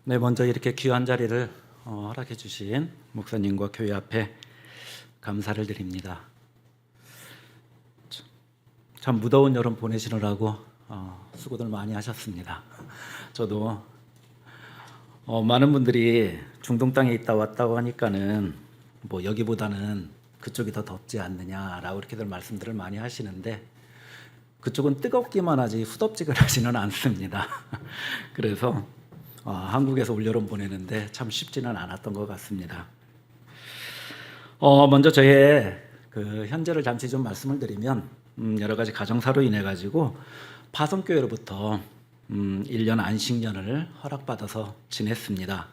네, 먼저 이렇게 귀한 자리를 허락해 주신 목사님과 교회 앞에 감사를 드립니다. 참 무더운 여름 보내시느라고 수고들 많이 하셨습니다. 저도 많은 분들이 중동 땅에 있다 왔다고 하니까는 뭐 여기보다는 그쪽이 더 덥지 않느냐라고 이렇게들 말씀들을 많이 하시는데 그쪽은 뜨겁기만 하지 후덥지근하지는 않습니다. 그래서 한국에서 올여름 보내는데 참 쉽지는 않았던 것 같습니다. 먼저 저의 그 현재를 잠시 좀 말씀을 드리면 여러 가지 가정사로 인해 가지고 파송교회로부터 1년 안식년을 허락받아서 지냈습니다.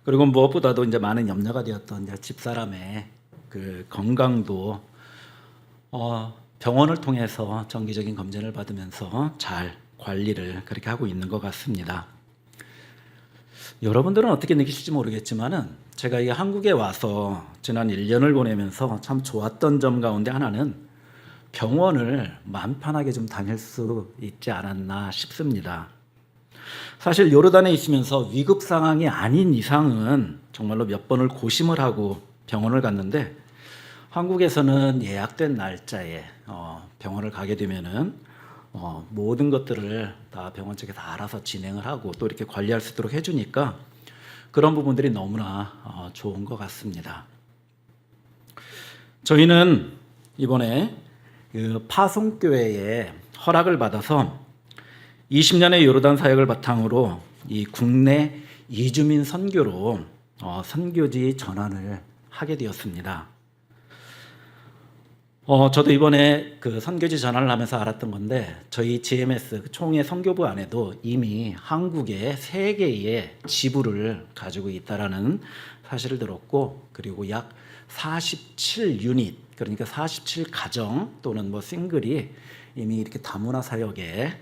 그리고 무엇보다도 이제 많은 염려가 되었던 이제 집사람의 그 건강도 병원을 통해서 정기적인 검진을 받으면서 잘 관리를 그렇게 하고 있는 것 같습니다. 여러분들은 어떻게 느끼실지 모르겠지만은 제가 이 한국에 와서 지난 1년을 보내면서 참 좋았던 점 가운데 하나는 병원을 마음 편하게 좀 다닐 수 있지 않았나 싶습니다. 사실 요르단에 있으면서 위급 상황이 아닌 이상은 정말로 몇 번을 고심을 하고 병원을 갔는데 한국에서는 예약된 날짜에 병원을 가게 되면은 모든 것들을 다 병원 측에서 알아서 진행을 하고 또 이렇게 관리할 수 있도록 해주니까 그런 부분들이 너무나 좋은 것 같습니다. 저희는 이번에 그 파송교회에 허락을 받아서 20년의 요르단 사역을 바탕으로 이 국내 이주민 선교로 선교지 전환을 하게 되었습니다. 저도 이번에 그 선교지 전환을 하면서 알았던 건데 저희 GMS 총회 선교부 안에도 이미 한국에 3개의 지부를 가지고 있다라는 사실을 들었고 그리고 약 47유닛 그러니까 47가정 또는 뭐 싱글이 이미 이렇게 다문화 사역에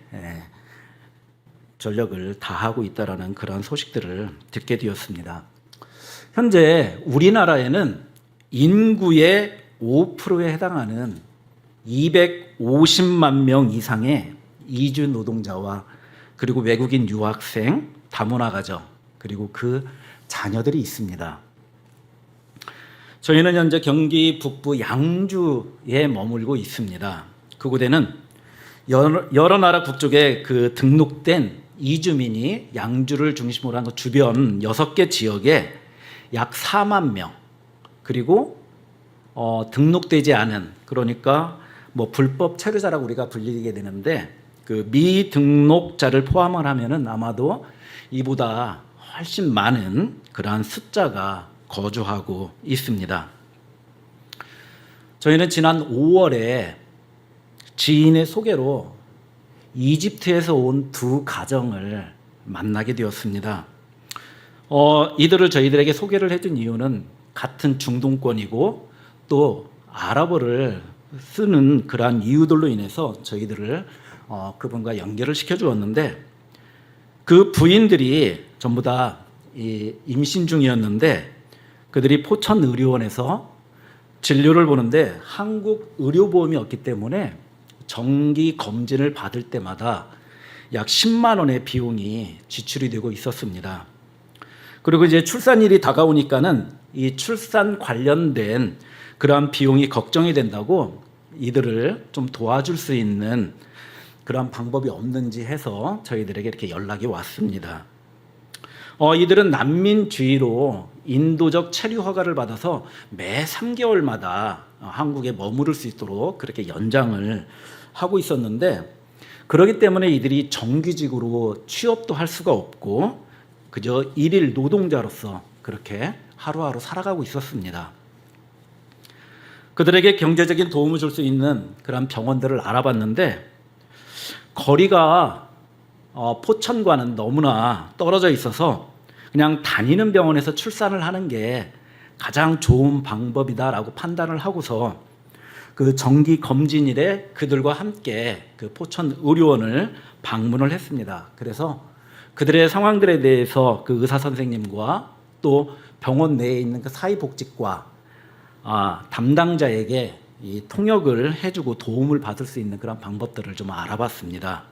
전력을 다하고 있다라는 그런 소식들을 듣게 되었습니다. 현재 우리나라에는 인구의 5%에 해당하는 250만 명 이상의 이주 노동자와 그리고 외국인 유학생, 다문화 가정, 그리고 그 자녀들이 있습니다. 저희는 현재 경기 북부 양주에 머물고 있습니다. 그곳에는 여러 나라 국적의 그 등록된 이주민이 양주를 중심으로 한 주변 6개 지역에 약 4만 명, 그리고 등록되지 않은 그러니까 뭐 불법 체류자라고 우리가 불리게 되는데 그 미등록자를 포함을 하면은 아마도 이보다 훨씬 많은 그러한 숫자가 거주하고 있습니다. 저희는 지난 5월에 지인의 소개로 이집트에서 온 2가정을 만나게 되었습니다. 이들을 저희들에게 소개를 해준 이유는 같은 중동권이고 또 아랍어를 쓰는 그러한 이유들로 인해서 저희들을 그분과 연결을 시켜주었는데 그 부인들이 전부 다 임신 중이었는데 그들이 포천의료원에서 진료를 보는데 한국 의료보험이 없기 때문에 정기 검진을 받을 때마다 약 10만 원의 비용이 지출이 되고 있었습니다. 그리고 이제 출산일이 다가오니까는 이 출산 관련된 그러한 비용이 걱정이 된다고 이들을 좀 도와줄 수 있는 그러한 방법이 없는지 해서 저희들에게 이렇게 연락이 왔습니다. 이들은 난민주의로 인도적 체류 허가를 받아서 매 3개월마다 한국에 머무를 수 있도록 그렇게 연장을 하고 있었는데 그렇기 때문에 이들이 정규직으로 취업도 할 수가 없고 그저 일일 노동자로서 그렇게 하루하루 살아가고 있었습니다. 그들에게 경제적인 도움을 줄 수 있는 그런 병원들을 알아봤는데 거리가 포천과는 너무나 떨어져 있어서 그냥 다니는 병원에서 출산을 하는 게 가장 좋은 방법이다라고 판단을 하고서 그 정기 검진일에 그들과 함께 그 포천 의료원을 방문을 했습니다. 그래서 그들의 상황들에 대해서 그 의사 선생님과 또 병원 내에 있는 그 사회복지과 담당자에게 이 통역을 해주고 도움을 받을 수 있는 그런 방법들을 좀 알아봤습니다.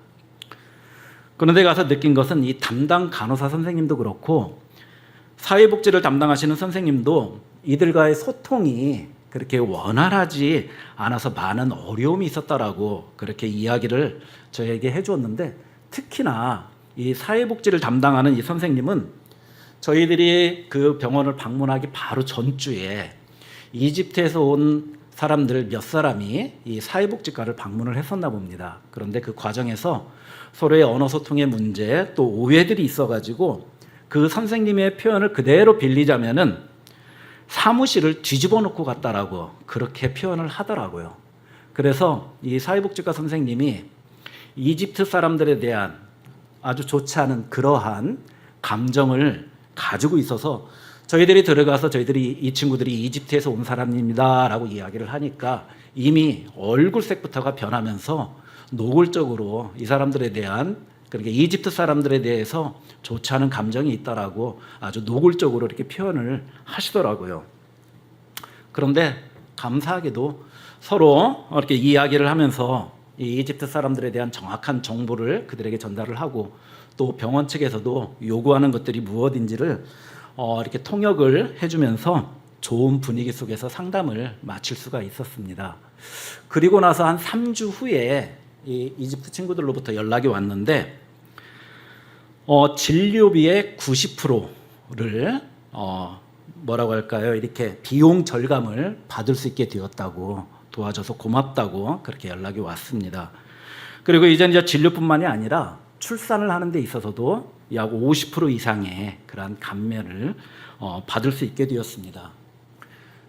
그런데 가서 느낀 것은 이 담당 간호사 선생님도 그렇고 사회복지를 담당하시는 선생님도 이들과의 소통이 그렇게 원활하지 않아서 많은 어려움이 있었다라고 그렇게 이야기를 저에게 해주었는데, 특히나 이 사회복지를 담당하는 이 선생님은 저희들이 그 병원을 방문하기 바로 전주에 이집트에서 온 사람들 몇 사람이 이 사회복지과를 방문을 했었나 봅니다. 그런데 그 과정에서 서로의 언어 소통의 문제 또 오해들이 있어가지고 그 선생님의 표현을 그대로 빌리자면은 사무실을 뒤집어 놓고 갔다라고 그렇게 표현을 하더라고요. 그래서 이 사회복지과 선생님이 이집트 사람들에 대한 아주 좋지 않은 그러한 감정을 가지고 있어서 저희들이 들어가서 저희들이 이 친구들이 이집트에서 온 사람입니다라고 이야기를 하니까 이미 얼굴색부터가 변하면서 노골적으로 이 사람들에 대한, 그러니까 이집트 사람들에 대해서 좋지 않은 감정이 있다라고 아주 노골적으로 이렇게 표현을 하시더라고요. 그런데 감사하게도 서로 이렇게 이야기를 하면서 이 이집트 사람들에 대한 정확한 정보를 그들에게 전달을 하고 또 병원 측에서도 요구하는 것들이 무엇인지를 이렇게 통역을 해주면서 좋은 분위기 속에서 상담을 마칠 수가 있었습니다. 그리고 나서 한 3주 후에 이 이집트 친구들로부터 연락이 왔는데 진료비의 90%를 뭐라고 할까요? 이렇게 비용 절감을 받을 수 있게 되었다고, 도와줘서 고맙다고 그렇게 연락이 왔습니다. 그리고 이제 진료뿐만이 아니라 출산을 하는 데 있어서도 약 50% 이상의 그러한 감면을 받을 수 있게 되었습니다.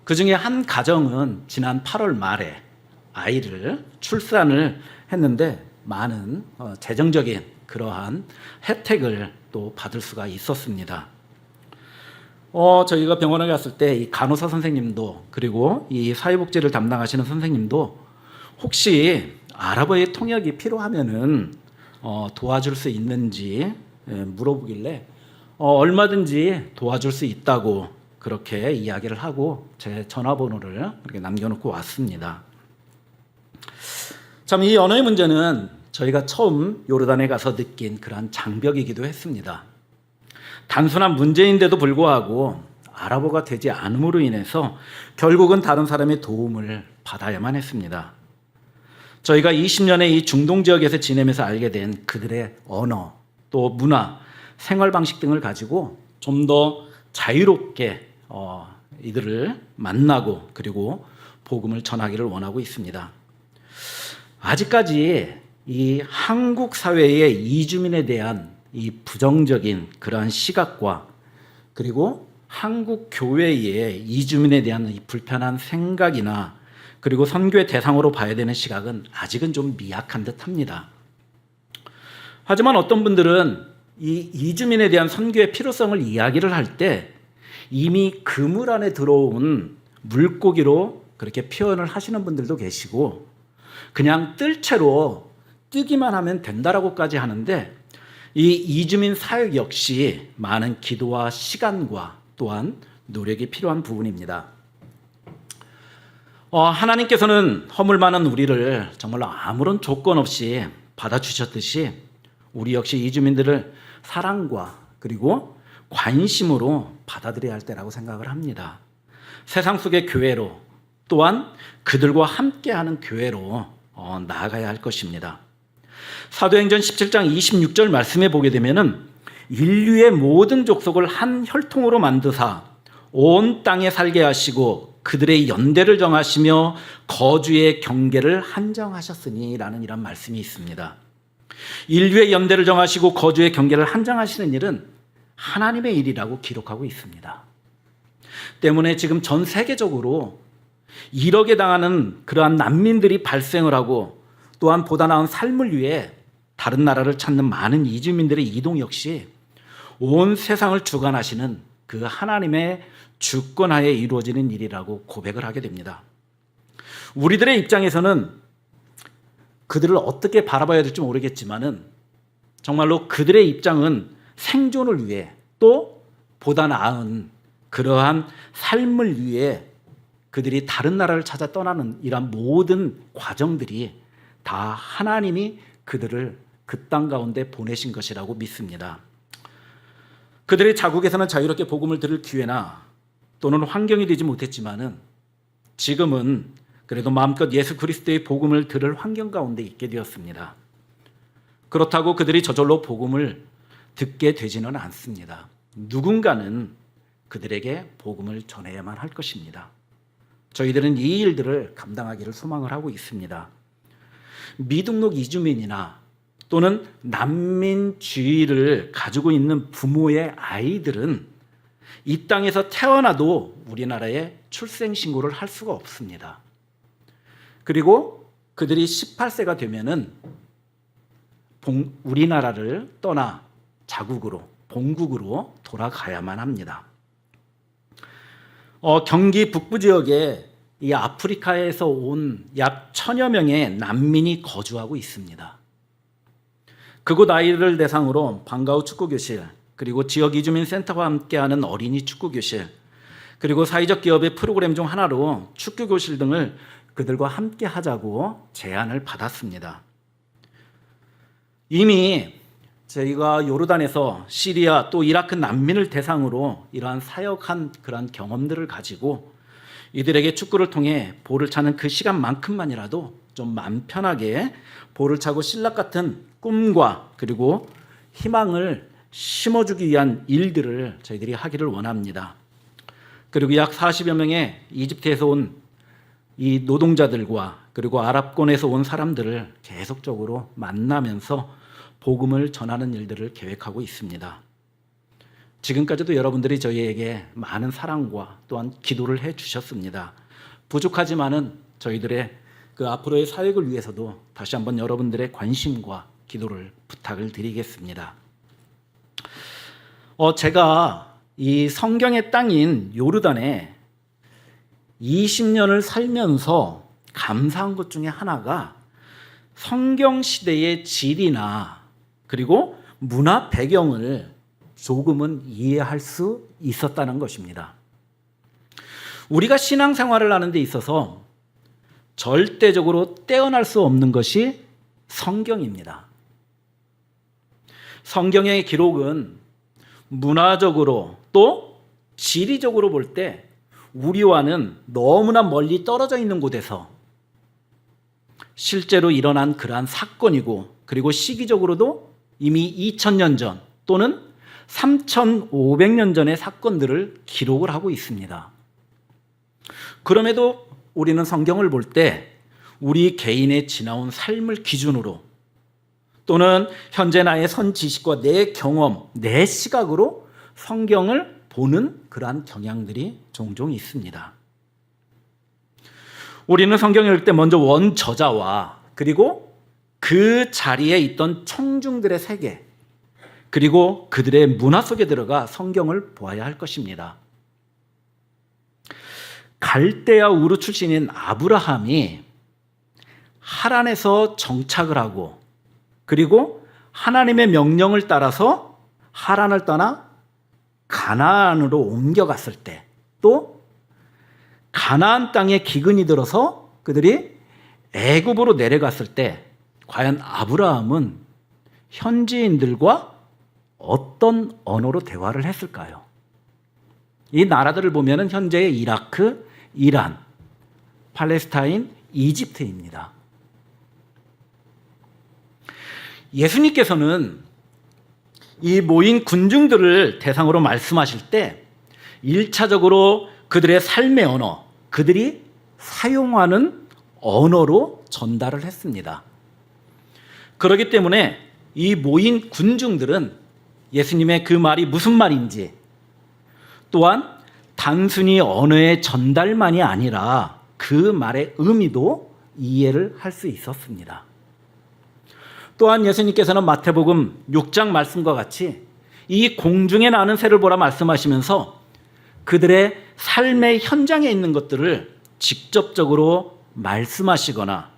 그 중에 한 가정은 지난 8월 말에 아이를 출산을 했는데 많은 재정적인 그러한 혜택을 또 받을 수가 있었습니다. 저희가 병원에 갔을 때 이 간호사 선생님도 그리고 이 사회복지를 담당하시는 선생님도 혹시 아랍어의 통역이 필요하면은 도와줄 수 있는지 물어보길래 얼마든지 도와줄 수 있다고 그렇게 이야기를 하고 제 전화번호를 이렇게 남겨놓고 왔습니다. 참, 이 언어의 문제는 저희가 처음 요르단에 가서 느낀 그러한 장벽이기도 했습니다. 단순한 문제인데도 불구하고 아랍어가 되지 않음으로 인해서 결국은 다른 사람의 도움을 받아야만 했습니다. 저희가 20년의 이 중동 지역에서 지내면서 알게 된 그들의 언어, 또 문화, 생활 방식 등을 가지고 좀 더 자유롭게 이들을 만나고 그리고 복음을 전하기를 원하고 있습니다. 아직까지 이 한국 사회의 이주민에 대한 이 부정적인 그러한 시각과 그리고 한국 교회의 이주민에 대한 이 불편한 생각이나 그리고 선교의 대상으로 봐야 되는 시각은 아직은 좀 미약한 듯합니다. 하지만 어떤 분들은 이 이주민에 대한 선교의 필요성을 이야기를 할 때 이미 그물 안에 들어온 물고기로 그렇게 표현을 하시는 분들도 계시고 그냥 뜰채로 뜨기만 하면 된다라고까지 하는데, 이 이주민 사역 역시 많은 기도와 시간과 또한 노력이 필요한 부분입니다. 하나님께서는 허물 많은 우리를 정말로 아무런 조건 없이 받아주셨듯이 우리 역시 이주민들을 사랑과 그리고 관심으로 받아들여야 할 때라고 생각을 합니다. 세상 속의 교회로 또한 그들과 함께하는 교회로 나아가야 할 것입니다. 사도행전 17장 26절 말씀에 보게 되면은 인류의 모든 족속을 한 혈통으로 만드사 온 땅에 살게 하시고 그들의 연대를 정하시며 거주의 경계를 한정하셨으니 라는 이런 말씀이 있습니다. 인류의 연대를 정하시고 거주의 경계를 한정하시는 일은 하나님의 일이라고 기록하고 있습니다. 때문에 지금 전 세계적으로 이렇게 당하는 그러한 난민들이 발생을 하고 또한 보다 나은 삶을 위해 다른 나라를 찾는 많은 이주민들의 이동 역시 온 세상을 주관하시는 그 하나님의 주권하에 이루어지는 일이라고 고백을 하게 됩니다. 우리들의 입장에서는 그들을 어떻게 바라봐야 될지 모르겠지만은 정말로 그들의 입장은 생존을 위해 또 보다 나은 그러한 삶을 위해 그들이 다른 나라를 찾아 떠나는 이러한 모든 과정들이 다 하나님이 그들을 그 땅 가운데 보내신 것이라고 믿습니다. 그들의 자국에서는 자유롭게 복음을 들을 기회나 또는 환경이 되지 못했지만은 지금은 그래도 마음껏 예수 그리스도의 복음을 들을 환경 가운데 있게 되었습니다. 그렇다고 그들이 저절로 복음을 듣게 되지는 않습니다. 누군가는 그들에게 복음을 전해야만 할 것입니다. 저희들은 이 일들을 감당하기를 소망을 하고 있습니다. 미등록 이주민이나 또는 난민주의를 가지고 있는 부모의 아이들은 이 땅에서 태어나도 우리나라에 출생신고를 할 수가 없습니다. 그리고 그들이 18세가 되면은 우리나라를 떠나 자국으로, 본국으로 돌아가야만 합니다. 경기 북부 지역에 이 아프리카에서 온 약 1000여 명의 난민이 거주하고 있습니다. 그곳 아이들을 대상으로 방과 후 축구교실, 그리고 지역 이주민 센터와 함께하는 어린이 축구교실, 그리고 사회적 기업의 프로그램 중 하나로 축구교실 등을 그들과 함께 하자고 제안을 받았습니다. 이미 저희가 요르단에서 시리아 또 이라크 난민을 대상으로 이러한 사역한 그러한 경험들을 가지고 이들에게 축구를 통해 볼을 차는 그 시간만큼만이라도 좀 마음 편하게 볼을 차고 신락 같은 꿈과 그리고 희망을 심어주기 위한 일들을 저희들이 하기를 원합니다. 그리고 약 40여 명의 이집트에서 온 이 노동자들과 그리고 아랍권에서 온 사람들을 계속적으로 만나면서 복음을 전하는 일들을 계획하고 있습니다. 지금까지도 여러분들이 저희에게 많은 사랑과 또한 기도를 해 주셨습니다. 부족하지만은 저희들의 그 앞으로의 사역을 위해서도 다시 한번 여러분들의 관심과 기도를 부탁을 드리겠습니다. 제가 이 성경의 땅인 요르단에 20년을 살면서 감사한 것 중에 하나가 성경 시대의 질이나 그리고 문화 배경을 조금은 이해할 수 있었다는 것입니다. 우리가 신앙생활을 하는 데 있어서 절대적으로 떼어날 수 없는 것이 성경입니다. 성경의 기록은 문화적으로 또 지리적으로 볼 때 우리와는 너무나 멀리 떨어져 있는 곳에서 실제로 일어난 그러한 사건이고 그리고 시기적으로도 이미 2000년 전 또는 3500년 전의 사건들을 기록을 하고 있습니다. 그럼에도 우리는 성경을 볼 때 우리 개인의 지나온 삶을 기준으로 또는 현재 나의 선 지식과 내 경험, 내 시각으로 성경을 보는 그러한 경향들이 종종 있습니다. 우리는 성경을 읽을 때 먼저 원저자와 그리고 그 자리에 있던 청중들의 세계 그리고 그들의 문화 속에 들어가 성경을 보아야 할 것입니다. 갈대아 우르 출신인 아브라함이 하란에서 정착을 하고 그리고 하나님의 명령을 따라서 하란을 떠나 가나안으로 옮겨갔을 때 또 가나안 땅에 기근이 들어서 그들이 애굽으로 내려갔을 때 과연 아브라함은 현지인들과 어떤 언어로 대화를 했을까요? 이 나라들을 보면 현재의 이라크, 이란, 팔레스타인, 이집트입니다. 예수님께서는 이 모인 군중들을 대상으로 말씀하실 때 1차적으로 그들의 삶의 언어, 그들이 사용하는 언어로 전달을 했습니다. 그렇기 때문에 이 모인 군중들은 예수님의 그 말이 무슨 말인지 또한 단순히 언어의 전달만이 아니라 그 말의 의미도 이해를 할 수 있었습니다. 또한 예수님께서는 마태복음 6장 말씀과 같이 이 공중에 나는 새를 보라 말씀하시면서 그들의 삶의 현장에 있는 것들을 직접적으로 말씀하시거나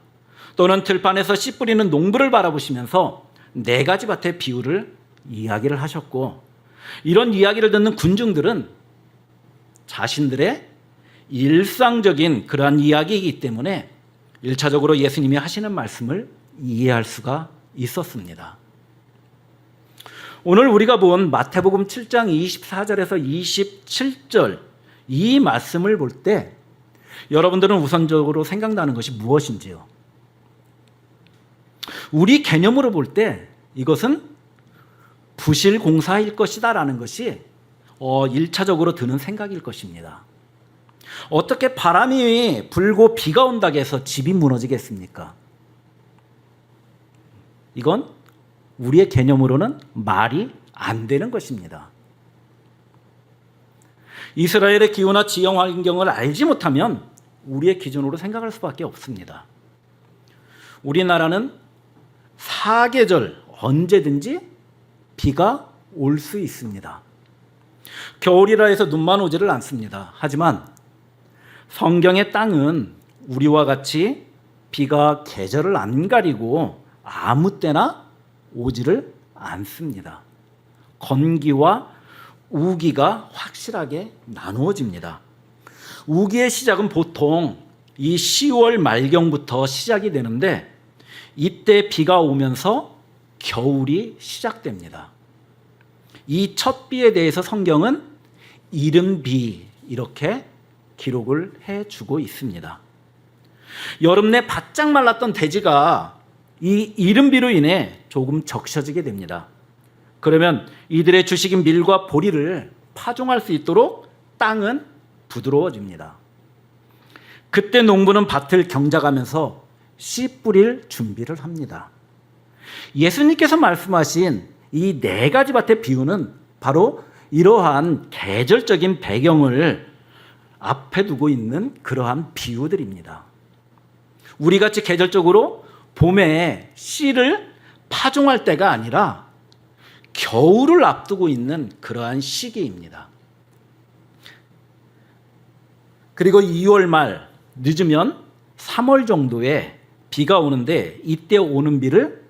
또는 들판에서 씨 뿌리는 농부를 바라보시면서 4가지 밭의 비유를 이야기를 하셨고 이런 이야기를 듣는 군중들은 자신들의 일상적인 그러한 이야기이기 때문에 1차적으로 예수님이 하시는 말씀을 이해할 수가 있었습니다. 오늘 우리가 본 마태복음 7장 24절에서 27절 이 말씀을 볼 때 여러분들은 우선적으로 생각나는 것이 무엇인지요? 우리 개념으로 볼 때 이것은 부실 공사일 것이다라는 것이 1차적으로 드는 생각일 것입니다. 어떻게 바람이 불고 비가 온다고 해서 집이 무너지겠습니까? 이건 우리의 개념으로는 말이 안 되는 것입니다. 이스라엘의 기후나 지형 환경을 알지 못하면 우리의 기준으로 생각할 수밖에 없습니다. 우리나라는 사계절 언제든지 비가 올 수 있습니다. 겨울이라 해서 눈만 오지를 않습니다. 하지만 성경의 땅은 우리와 같이 비가 계절을 안 가리고 아무 때나 오지를 않습니다. 건기와 우기가 확실하게 나누어집니다. 우기의 시작은 보통 이 10월 말경부터 시작이 되는데 이때 비가 오면서 겨울이 시작됩니다. 이 첫 비에 대해서 성경은 이른비 이렇게 기록을 해주고 있습니다. 여름 내 바짝 말랐던 대지가 이 이른비로 인해 조금 적셔지게 됩니다. 그러면 이들의 주식인 밀과 보리를 파종할 수 있도록 땅은 부드러워집니다. 그때 농부는 밭을 경작하면서 씨 뿌릴 준비를 합니다. 예수님께서 말씀하신 이 4가지 밭의 비유는 바로 이러한 계절적인 배경을 앞에 두고 있는 그러한 비유들입니다. 우리같이 계절적으로 봄에 씨를 파종할 때가 아니라 겨울을 앞두고 있는 그러한 시기입니다. 그리고 2월 말 늦으면 3월 정도에 비가 오는데 이때 오는 비를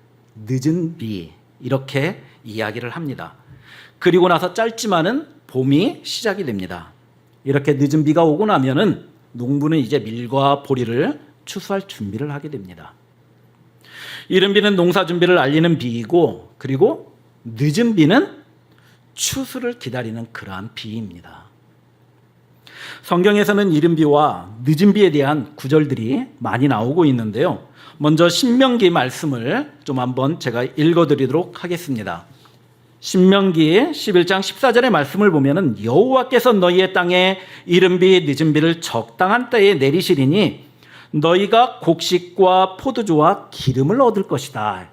늦은 비 이렇게 이야기를 합니다. 그리고 나서 짧지만은 봄이 시작이 됩니다. 이렇게 늦은 비가 오고 나면은 농부는 이제 밀과 보리를 추수할 준비를 하게 됩니다. 이른 비는 농사 준비를 알리는 비이고 그리고 늦은 비는 추수를 기다리는 그러한 비입니다. 성경에서는 이른 비와 늦은 비에 대한 구절들이 많이 나오고 있는데요. 먼저 신명기 말씀을 좀 한번 제가 읽어드리도록 하겠습니다. 신명기 11장 14절의 말씀을 보면은 여호와께서 너희의 땅에 이른 비 늦은 비를 적당한 때에 내리시리니 너희가 곡식과 포도주와 기름을 얻을 것이다.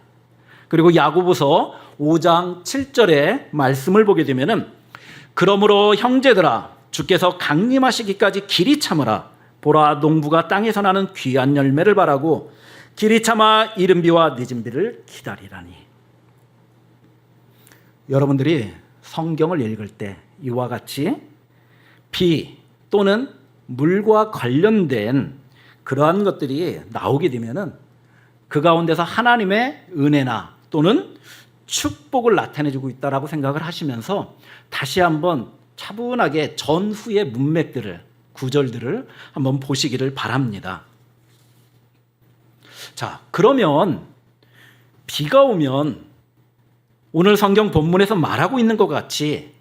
그리고 야고보서 5장 7절의 말씀을 보게 되면은 그러므로 형제들아 주께서 강림하시기까지 길이 참으라. 보라 농부가 땅에서 나는 귀한 열매를 바라고 길이 참아 이른 비와 늦은 비를 기다리라니. 여러분들이 성경을 읽을 때 이와 같이 비 또는 물과 관련된 그러한 것들이 나오게 되면은 그 가운데서 하나님의 은혜나 또는 축복을 나타내주고 있다라고 생각을 하시면서 다시 한번 차분하게 전후의 문맥들을 구절들을 한번 보시기를 바랍니다. 자, 그러면 비가 오면 오늘 성경 본문에서 말하고 있는 것 같이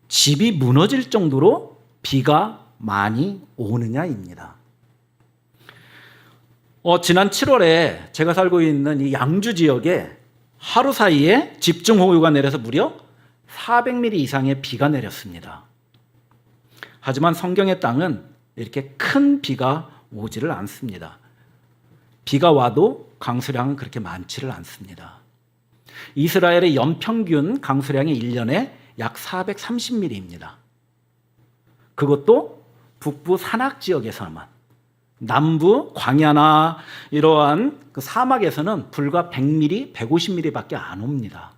집이 무너질 정도로 비가 많이 오느냐입니다. 지난 7월에 제가 살고 있는 이 양주 지역에 하루 사이에 집중호우가 내려서 무려 400mm 이상의 비가 내렸습니다. 하지만 성경의 땅은 이렇게 큰 비가 오지를 않습니다. 비가 와도 강수량은 그렇게 많지를 않습니다. 이스라엘의 연평균 강수량이 1년에 약 430mm입니다. 그것도 북부 산악 지역에서만, 남부 광야나 이러한 그 사막에서는 불과 100mm, 150mm밖에 안 옵니다.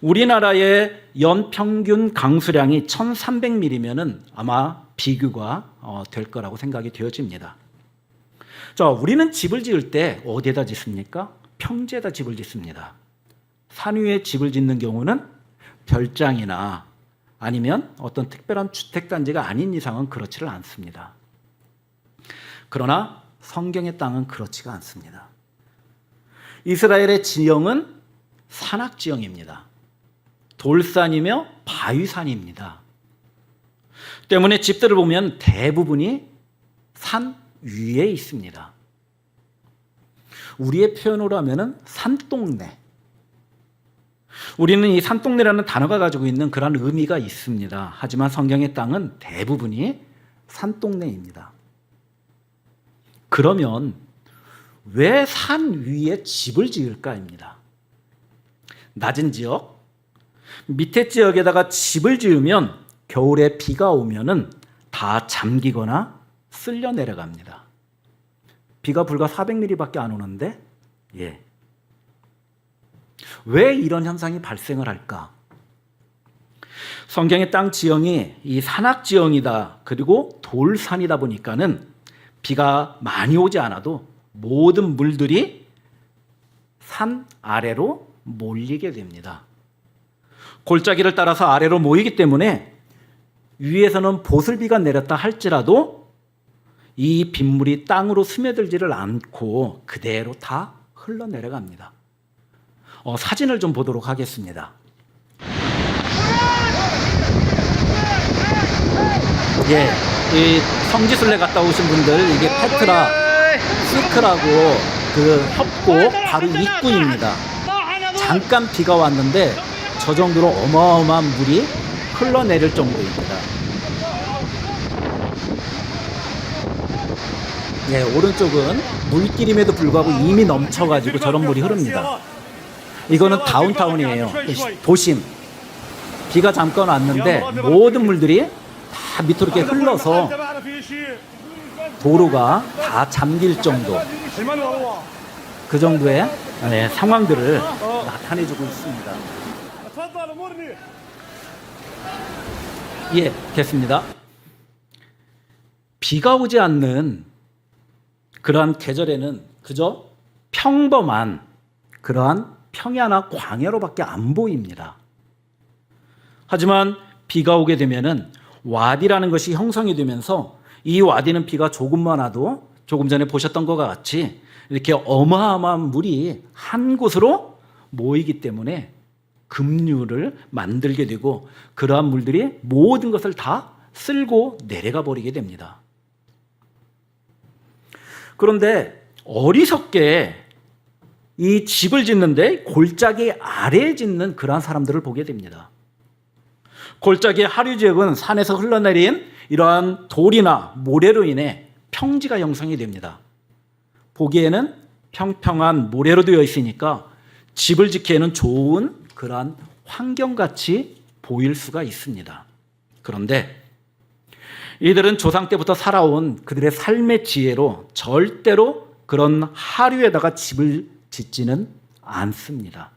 우리나라의 연평균 강수량이 1300mm면은 아마 비교가 될 거라고 생각이 되어집니다. 자, 우리는 집을 지을 때 어디에다 짓습니까? 평지에다 집을 짓습니다. 산 위에 집을 짓는 경우는 별장이나 아니면 어떤 특별한 주택단지가 아닌 이상은 그렇지를 않습니다. 그러나 성경의 땅은 그렇지가 않습니다. 이스라엘의 지형은 산악지형입니다. 돌산이며 바위산입니다. 때문에 집들을 보면 대부분이 산 위에 있습니다. 우리의 표현으로 하면은 산동네. 우리는 이 산동네라는 단어가 가지고 있는 그런 의미가 있습니다. 하지만 성경의 땅은 대부분이 산동네입니다. 그러면 왜 산 위에 집을 지을까입니다. 낮은 지역, 밑에 지역에다가 집을 지으면 겨울에 비가 오면은 다 잠기거나 쓸려 내려갑니다. 비가 불과 400mm밖에 안 오는데, 왜 이런 현상이 발생을 할까? 성경의 땅 지형이 이 산악 지형이다, 그리고 돌산이다 보니까는 비가 많이 오지 않아도 모든 물들이 산 아래로 몰리게 됩니다. 골짜기를 따라서 아래로 모이기 때문에 위에서는 보슬비가 내렸다 할지라도 이 빗물이 땅으로 스며들지를 않고 그대로 다 흘러내려갑니다. 사진을 좀 보도록 하겠습니다. 이 성지순례 갔다 오신 분들, 이게 페트라 시크라고 그 협곡 바로 입구입니다. 잠깐 비가 왔는데 저 정도로 어마어마한 물이 흘러내릴 정도입니다. 오른쪽은 물길임에도 불구하고 이미 넘쳐가지고 저런 물이 흐릅니다. 이거는 다운타운이에요. 도심. 비가 잠깐 왔는데 모든 물들이 다 밑으로 이렇게 흘러서 도로가 다 잠길 정도, 그 정도의 상황들을 나타내주고 있습니다. 됐습니다. 비가 오지 않는 그러한 계절에는 그저 평범한 그러한 평야나 광야로밖에 안 보입니다. 하지만 비가 오게 되면은 와디라는 것이 형성이 되면서 이 와디는 비가 조금만 와도 조금 전에 보셨던 것과 같이 이렇게 어마어마한 물이 한 곳으로 모이기 때문에 급류를 만들게 되고 그러한 물들이 모든 것을 다 쓸고 내려가 버리게 됩니다. 그런데 어리석게 이 집을 짓는데 골짜기 아래에 짓는 그러한 사람들을 보게 됩니다. 골짜기의 하류 지역은 산에서 흘러내린 이러한 돌이나 모래로 인해 평지가 형성이 됩니다. 보기에는 평평한 모래로 되어 있으니까 집을 짓기에는 좋은 그러한 환경같이 보일 수가 있습니다. 그런데 이들은 조상 때부터 살아온 그들의 삶의 지혜로 절대로 그런 하류에다가 집을 짓지는 않습니다.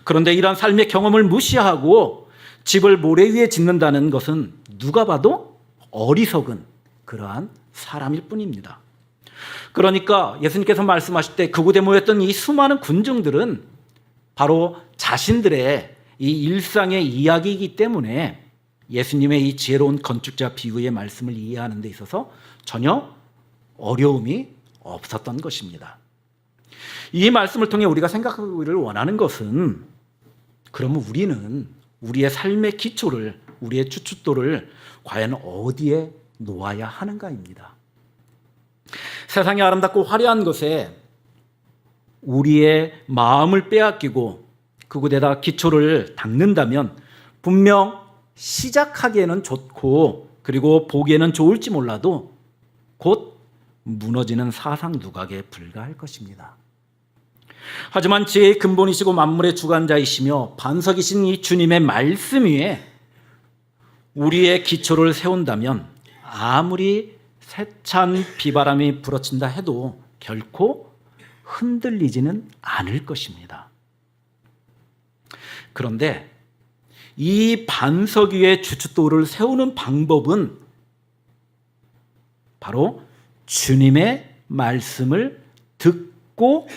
그런데 이러한 삶의 경험을 무시하고 집을 모래 위에 짓는다는 것은 누가 봐도 어리석은 그러한 사람일 뿐입니다. 그러니까 예수님께서 말씀하실 때 그곳에 모였던 이 수많은 군중들은 바로 자신들의 이 일상의 이야기이기 때문에 예수님의 이 지혜로운 건축자 비유의 말씀을 이해하는 데 있어서 전혀 어려움이 없었던 것입니다. 이 말씀을 통해 우리가 생각하기를 원하는 것은, 그러면 우리는 우리의 삶의 기초를, 우리의 주춧돌을 과연 어디에 놓아야 하는가입니다. 세상이 아름답고 화려한 것에 우리의 마음을 빼앗기고 그곳에다 기초를 닦는다면 분명 시작하기에는 좋고 그리고 보기에는 좋을지 몰라도 곧 무너지는 사상 누각에 불과할 것입니다. 하지만 지혜의 근본이시고 만물의 주관자이시며 반석이신 이 주님의 말씀 위에 우리의 기초를 세운다면 아무리 세찬 비바람이 불어친다 해도 결코 흔들리지는 않을 것입니다. 그런데 이 반석 위에 주춧돌을 세우는 방법은 바로 주님의 말씀을 듣고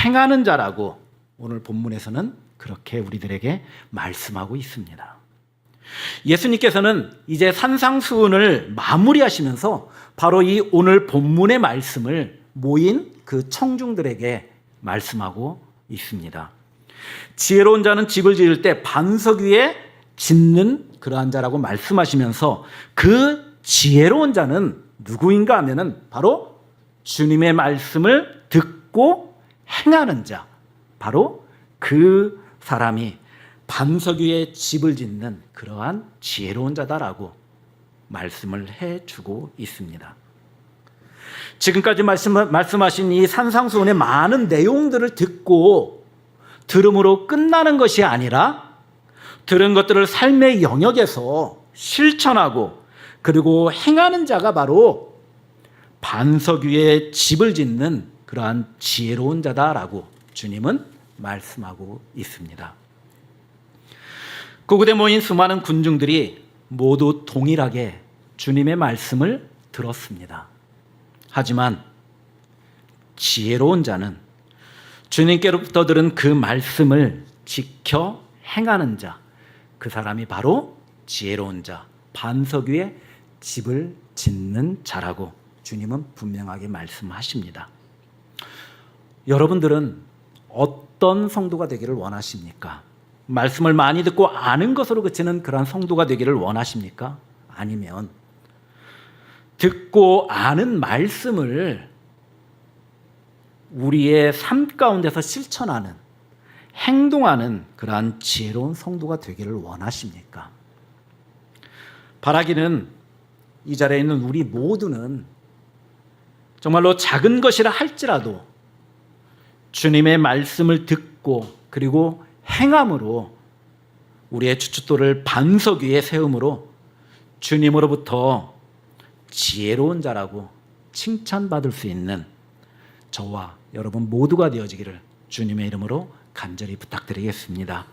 행하는 자라고 오늘 본문에서는 그렇게 우리들에게 말씀하고 있습니다. 예수님께서는 이제 산상수훈을 마무리하시면서 바로 이 오늘 본문의 말씀을 모인 그 청중들에게 말씀하고 있습니다. 지혜로운 자는 집을 지을 때 반석 위에 짓는 그러한 자라고 말씀하시면서 그 지혜로운 자는 누구인가 하면은 바로 주님의 말씀을 듣고 행하는 자, 바로 그 사람이 반석 위에 집을 짓는 그러한 지혜로운 자다라고 말씀을 해주고 있습니다. 지금까지 말씀하신 이 산상수훈의 많은 내용들을 듣고 들음으로 끝나는 것이 아니라 들은 것들을 삶의 영역에서 실천하고 그리고 행하는 자가 바로 반석 위에 집을 짓는 그러한 지혜로운 자다라고 주님은 말씀하고 있습니다. 그곳에 모인 수많은 군중들이 모두 동일하게 주님의 말씀을 들었습니다. 하지만 지혜로운 자는 주님께로부터 들은 그 말씀을 지켜 행하는 자, 그 사람이 바로 지혜로운 자, 반석 위에 집을 짓는 자라고 주님은 분명하게 말씀하십니다. 여러분들은 어떤 성도가 되기를 원하십니까? 말씀을 많이 듣고 아는 것으로 그치는 그런 성도가 되기를 원하십니까? 아니면 듣고 아는 말씀을 우리의 삶 가운데서 실천하는, 행동하는 그러한 지혜로운 성도가 되기를 원하십니까? 바라기는 이 자리에 있는 우리 모두는 정말로 작은 것이라 할지라도 주님의 말씀을 듣고 그리고 행함으로 우리의 주춧돌을 반석 위에 세움으로 주님으로부터 지혜로운 자라고 칭찬받을 수 있는 저와 여러분 모두가 되어지기를 주님의 이름으로 간절히 부탁드리겠습니다.